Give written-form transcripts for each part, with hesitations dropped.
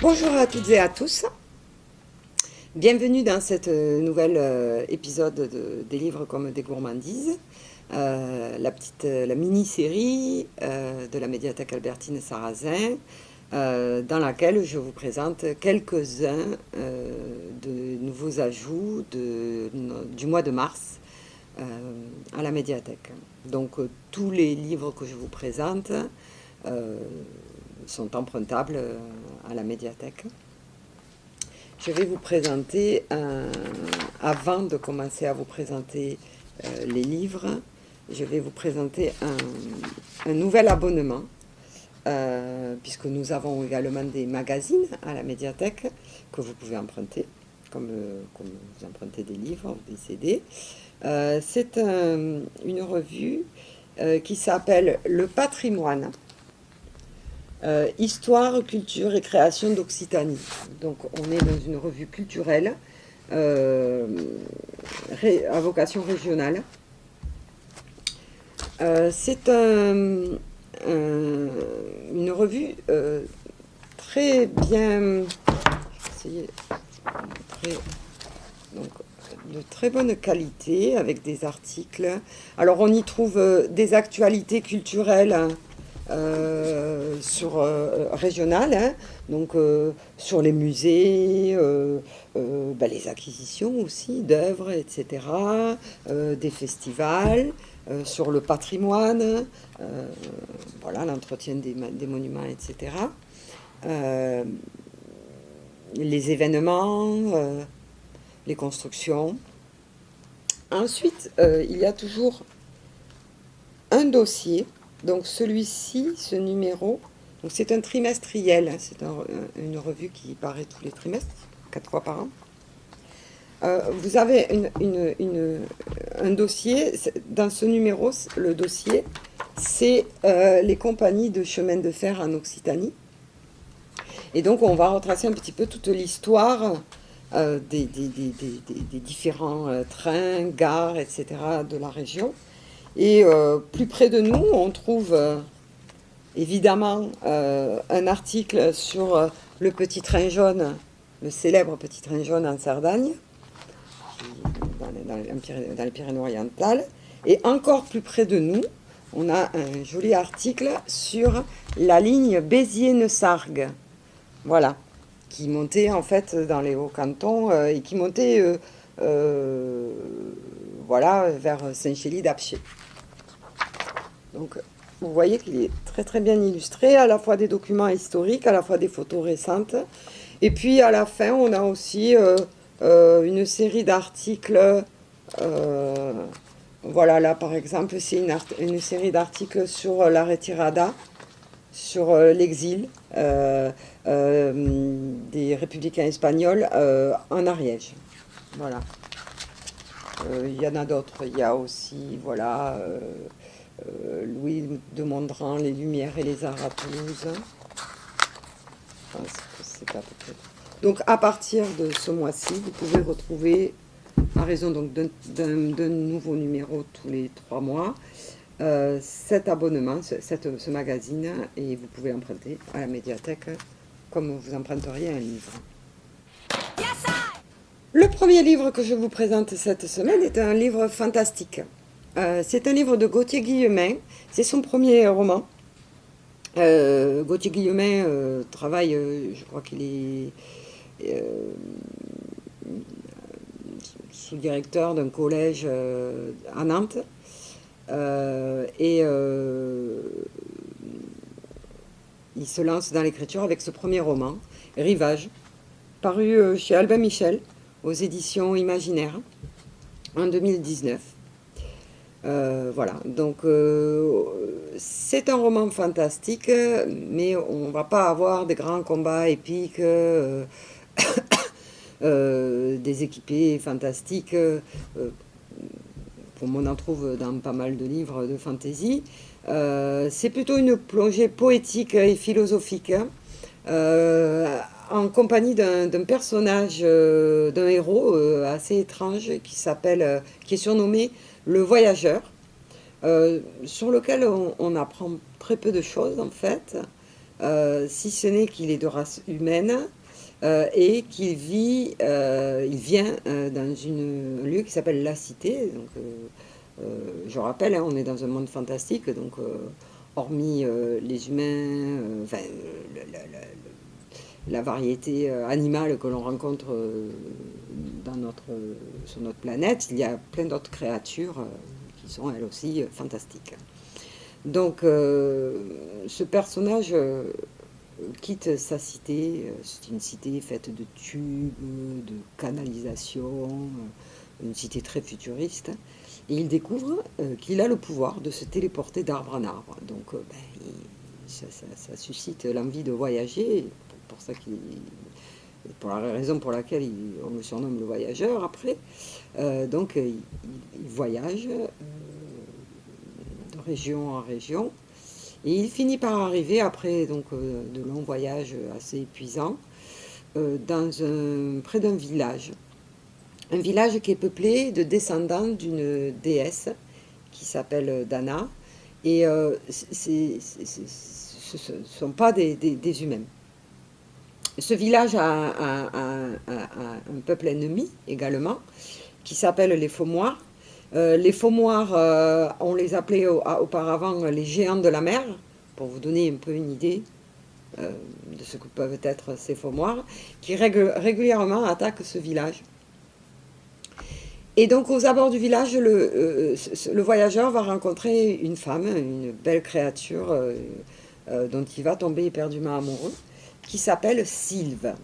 Bonjour à toutes et à tous, bienvenue dans cette nouvel épisode des livres comme des gourmandises, la mini-série de la médiathèque Albertine Sarrazin, dans laquelle je vous présente quelques-uns de nouveaux ajouts du mois de mars à la médiathèque. Donc tous les livres que je vous présente sont empruntables à la médiathèque. Je vais vous présenter, avant de commencer à vous présenter les livres, je vais vous présenter un nouvel abonnement, puisque nous avons également des magazines à la médiathèque que vous pouvez emprunter, comme vous empruntez des livres, des CD. C'est une revue qui s'appelle Le Patrimoine. Histoire, culture et création d'Occitanie. Donc on est dans une revue culturelle à vocation régionale. C'est une revue très bien, de très bonne qualité, avec des articles. Alors on y trouve des actualités culturelles régionales, hein, donc sur les musées, les acquisitions aussi d'œuvres, etc., des festivals, sur le patrimoine, voilà, l'entretien des monuments, etc., les événements, les constructions. Ensuite, il y a toujours un dossier. Donc celui-ci, ce numéro, c'est un trimestriel, hein, c'est une revue qui paraît tous les trimestres, 4 fois par an. Vous avez un dossier, dans ce numéro, le dossier, c'est les compagnies de chemin de fer en Occitanie. Et donc on va retracer un petit peu toute l'histoire des différents trains, gares, etc. de la région. Et plus près de nous, on trouve évidemment un article sur le petit train jaune, le célèbre petit train jaune en Cerdagne, dans les Pyrénées-Orientales. Et encore plus près de nous, on a un joli article sur la ligne Béziers-Neussargues, voilà, qui montait en fait dans les Hauts-Cantons et qui montait voilà, vers Saint-Chély-d'Apcher. Donc, vous voyez qu'il est très très bien illustré, à la fois des documents historiques, à la fois des photos récentes. Et puis à la fin, on a aussi une série d'articles. Voilà, là par exemple, c'est une série d'articles sur la retirada, sur l'exil des républicains espagnols en Ariège. Voilà. Il y en a d'autres. Il y a aussi, voilà, Louis de Mondran, Les Lumières et les Arts à Toulouse. Je pense que c'est à peu près. Donc à partir de ce mois-ci, vous pouvez retrouver, à raison donc d'un nouveau numéro tous les 3 mois, cet abonnement, ce magazine, et vous pouvez l'emprunter à la médiathèque comme vous emprunteriez un livre. Le premier livre que je vous présente cette semaine est un livre fantastique. C'est un livre de Gauthier Guillemin, c'est son premier roman. Gauthier Guillemin travaille, je crois qu'il est sous-directeur d'un collège à Nantes. Il se lance dans l'écriture avec ce premier roman, Rivage, paru chez Albin Michel, aux éditions Imaginaire, en 2019. Voilà, donc c'est un roman fantastique, mais on ne va pas avoir des grands combats épiques, des équipées fantastiques, comme on en trouve dans pas mal de livres de fantasy. C'est plutôt une plongée poétique et philosophique, en compagnie d'un personnage, d'un héros assez étrange qui est surnommé le Voyageur, sur lequel on apprend très peu de choses en fait, si ce n'est qu'il est de race humaine et il vient dans un lieu qui s'appelle La Cité. Donc, je rappelle, hein, on est dans un monde fantastique, donc hormis les humains, la variété animale que l'on rencontre sur notre planète, il y a plein d'autres créatures qui sont elles aussi fantastiques. Donc ce personnage quitte sa cité, c'est une cité faite de tubes, de canalisation, une cité très futuriste, et il découvre qu'il a le pouvoir de se téléporter d'arbre en arbre. Donc ça suscite l'envie de voyager, pour ça pour la raison pour laquelle on le surnomme le voyageur après. Donc il voyage de région en région, et il finit par arriver, après donc, de longs voyages assez épuisants, près d'un village. Un village qui est peuplé de descendants d'une déesse qui s'appelle Dana. Et ce ne sont pas des humains. Ce village a un peuple ennemi également, qui s'appelle les Faumoirs. Les Faumoirs, on les appelait auparavant les géants de la mer, pour vous donner un peu une idée de ce que peuvent être ces Faumoirs, qui régulièrement attaquent ce village. Et donc aux abords du village, le voyageur va rencontrer une femme, une belle créature dont il va tomber éperdument amoureux, qui s'appelle Sylve.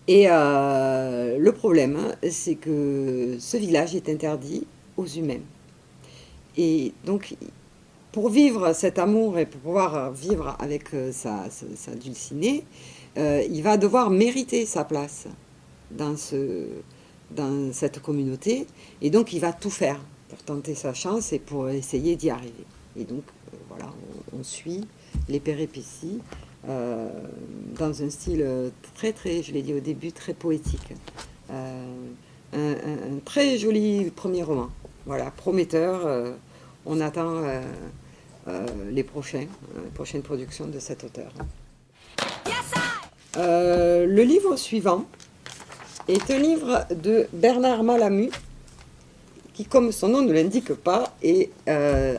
Et le problème, c'est que ce village est interdit aux humains. Et donc, pour vivre cet amour et pour pouvoir vivre avec sa dulcinée, il va devoir mériter sa place dans cette communauté. Et donc, il va tout faire pour tenter sa chance et pour essayer d'y arriver. Et donc, voilà, on suit les péripéties dans un style très, je l'ai dit au début, très poétique. Un très joli premier roman. Voilà, prometteur. On attend les prochaines productions de cet auteur. Le livre suivant est un livre de Bernard Malamud, qui, comme son nom ne l'indique pas, est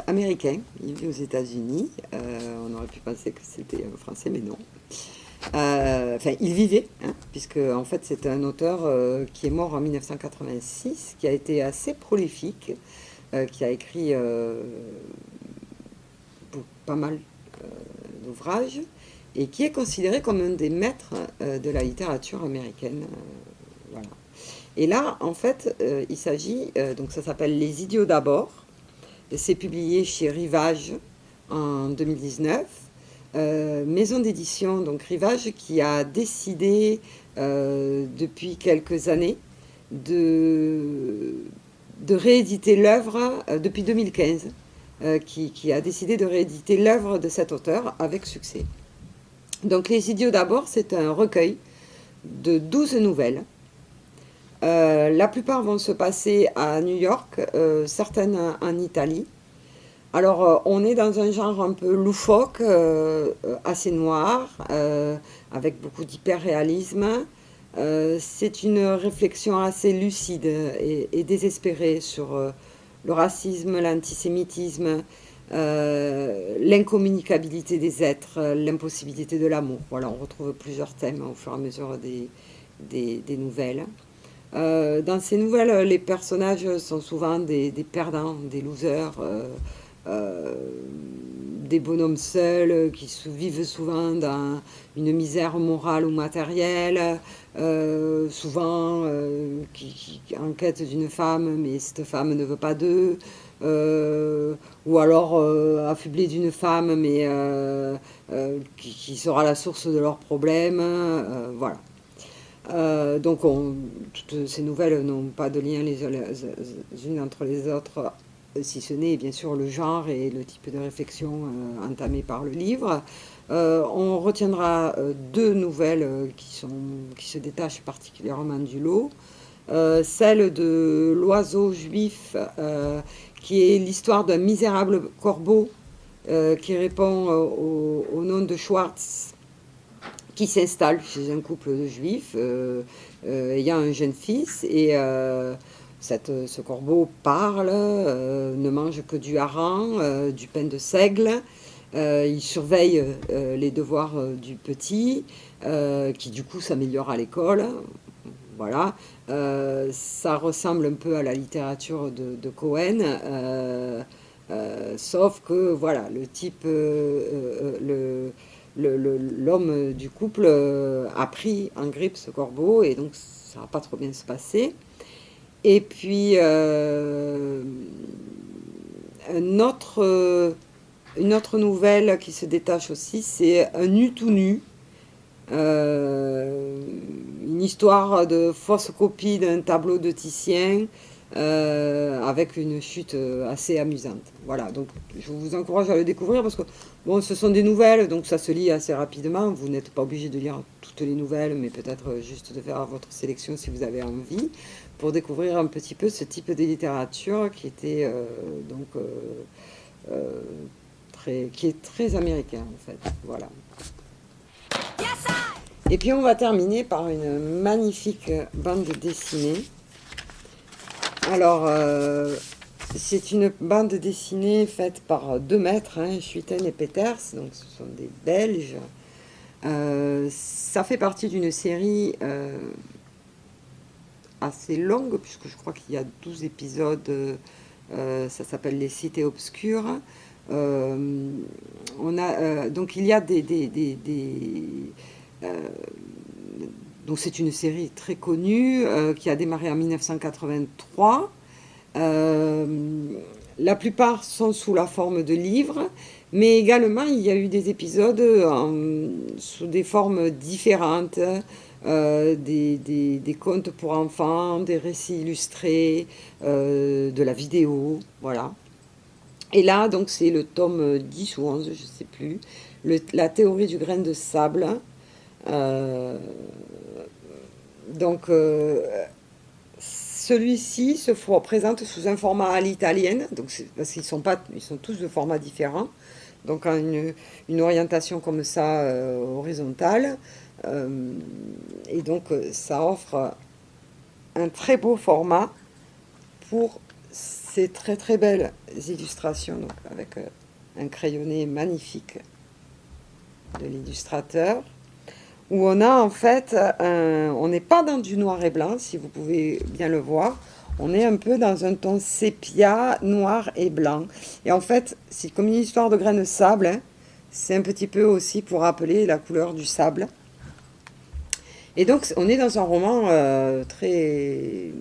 américain. Il vit aux États-Unis. On aurait pu penser que c'était français, mais non. Enfin, il vivait, hein, puisque en fait c'est un auteur qui est mort en 1986, qui a été assez prolifique, qui a écrit pas mal d'ouvrages, et qui est considéré comme un des maîtres de la littérature américaine. Voilà. Et là, en fait, il s'agit, donc ça s'appelle Les Idiots d'abord, c'est publié chez Rivage en 2019, maison d'édition, donc Rivage, qui a décidé depuis quelques années de rééditer l'œuvre, depuis 2015, qui a décidé de rééditer l'œuvre de cet auteur avec succès. Donc Les Idiots d'abord, c'est un recueil de 12 nouvelles. La plupart vont se passer à New York, certaines en Italie. Alors, on est dans un genre un peu loufoque, assez noir, avec beaucoup d'hyper-réalisme. C'est une réflexion assez lucide et désespérée sur le racisme, l'antisémitisme, l'incommunicabilité des êtres, l'impossibilité de l'amour. Voilà, on retrouve plusieurs thèmes au fur et à mesure des nouvelles. Dans ces nouvelles, les personnages sont souvent des perdants, des losers, des bonhommes seuls qui vivent souvent dans une misère morale ou matérielle, souvent qui en quête d'une femme, mais cette femme ne veut pas d'eux, ou alors affublés d'une femme, mais qui sera la source de leurs problèmes. Voilà. Donc toutes ces nouvelles n'ont pas de lien les unes entre les autres, si ce n'est bien sûr le genre et le type de réflexion entamé par le livre. On retiendra deux nouvelles qui se détachent particulièrement du lot. Celle de L'Oiseau juif, qui est l'histoire d'un misérable corbeau qui répond au nom de Schwartz, qui s'installe chez un couple de juifs ayant un jeune fils. Et ce corbeau parle, ne mange que du hareng, du pain de seigle. Il surveille les devoirs du petit, qui du coup s'améliore à l'école. Voilà. Ça ressemble un peu à la littérature de Cohen, sauf que voilà, le type, l'homme du couple a pris en grippe ce corbeau et donc ça va pas trop bien se passer. Et puis une autre nouvelle qui se détache aussi, c'est Un nu tout nu. Une histoire de fausse copie d'un tableau de Titien avec une chute assez amusante. Voilà, donc je vous encourage à le découvrir parce que bon, ce sont des nouvelles, donc ça se lit assez rapidement. Vous n'êtes pas obligé de lire toutes les nouvelles, mais peut-être juste de faire votre sélection si vous avez envie, pour découvrir un petit peu ce type de littérature qui était qui est très américain en fait. Voilà. Et puis on va terminer par une magnifique bande dessinée. Alors, c'est une bande dessinée faite par deux maîtres, hein, Schuiten et Peters, donc ce sont des Belges. Ça fait partie d'une série assez longue, puisque je crois qu'il y a 12 épisodes, ça s'appelle Les Cités Obscures. Donc il y a donc c'est une série très connue qui a démarré en 1983. La plupart sont sous la forme de livres, mais également il y a eu des épisodes sous des formes différentes, des contes pour enfants, des récits illustrés, de la vidéo, voilà. Et là, donc, c'est le tome 10 ou 11, je ne sais plus, la théorie du grain de sable. Euh, donc, celui-ci se présente sous un format à l'italienne, donc parce qu'ils sont tous de formats différents. Donc, une orientation comme ça, horizontale. Et donc, ça offre un très beau format pour ces très très belles illustrations, donc avec un crayonné magnifique de l'illustrateur, où on a en fait, on n'est pas dans du noir et blanc, si vous pouvez bien le voir, on est un peu dans un ton sépia, noir et blanc. Et en fait, c'est comme une histoire de graines de sable, hein. C'est un petit peu aussi pour rappeler la couleur du sable. Et donc, on est dans un roman très,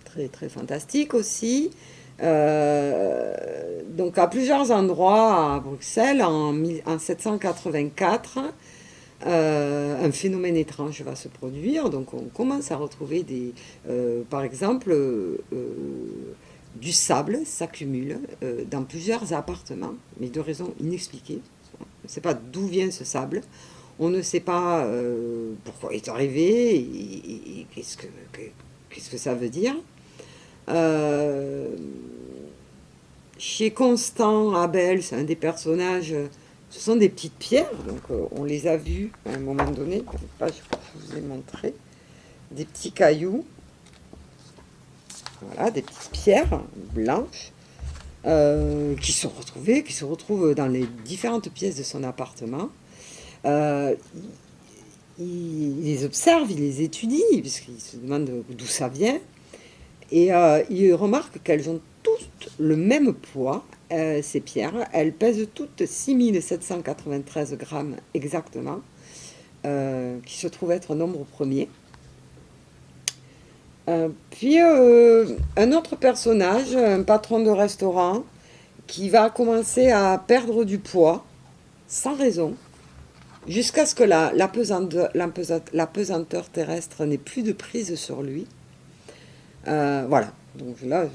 très, très fantastique aussi. Donc, à plusieurs endroits à Bruxelles, en 784, un phénomène étrange va se produire. Donc, on commence à retrouver par exemple, du sable s'accumule dans plusieurs appartements, mais de raisons inexpliquées. On ne sait pas d'où vient ce sable. On ne sait pas pourquoi il est arrivé et qu'est-ce que ça veut dire. Chez Constant Abel, c'est un des personnages, ce sont des petites pierres, donc on les a vues à un moment donné, je vous ai montré, des petits cailloux, voilà, des petites pierres blanches, qui se retrouvent dans les différentes pièces de son appartement. Il les observe, il les étudie, puisqu'il se demande d'où ça vient. Et il remarque qu'elles ont toutes le même poids, ces pierres. Elles pèsent toutes 6793 grammes exactement, qui se trouve être un nombre premier. Puis un autre personnage, un patron de restaurant, qui va commencer à perdre du poids, sans raison, jusqu'à ce que la pesanteur terrestre n'ait plus de prise sur lui. Voilà, donc là,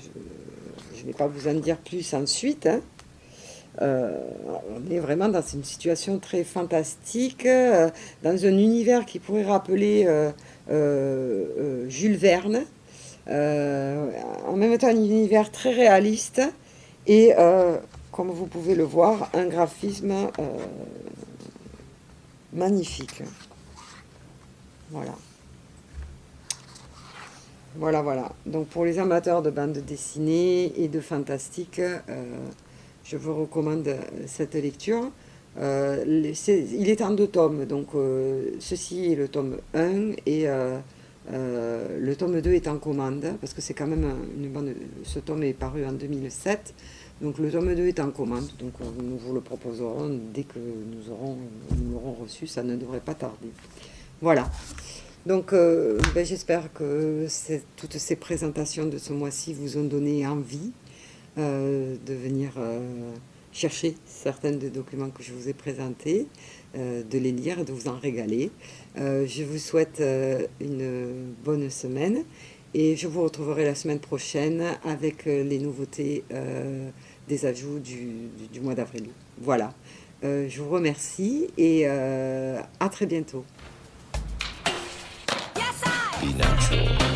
je ne vais pas vous en dire plus ensuite. Hein. On est vraiment dans une situation très fantastique, dans un univers qui pourrait rappeler Jules Verne. En même temps, un univers très réaliste et comme vous pouvez le voir, un graphisme magnifique. Voilà. Voilà, voilà. Donc pour les amateurs de bande dessinée et de fantastique, je vous recommande cette lecture. Il est en 2 tomes, donc ceci est le tome 1 et le tome 2 est en commande, parce que c'est quand même une bande... Ce tome est paru en 2007, donc le tome 2 est en commande, donc nous vous le proposerons dès que nous l'aurons reçu, ça ne devrait pas tarder. Voilà. Donc, j'espère que toutes ces présentations de ce mois-ci vous ont donné envie de venir chercher certains des documents que je vous ai présentés, de les lire et de vous en régaler. Je vous souhaite une bonne semaine et je vous retrouverai la semaine prochaine avec les nouveautés des ajouts du mois d'avril. Voilà. Je vous remercie et à très bientôt. Be natural.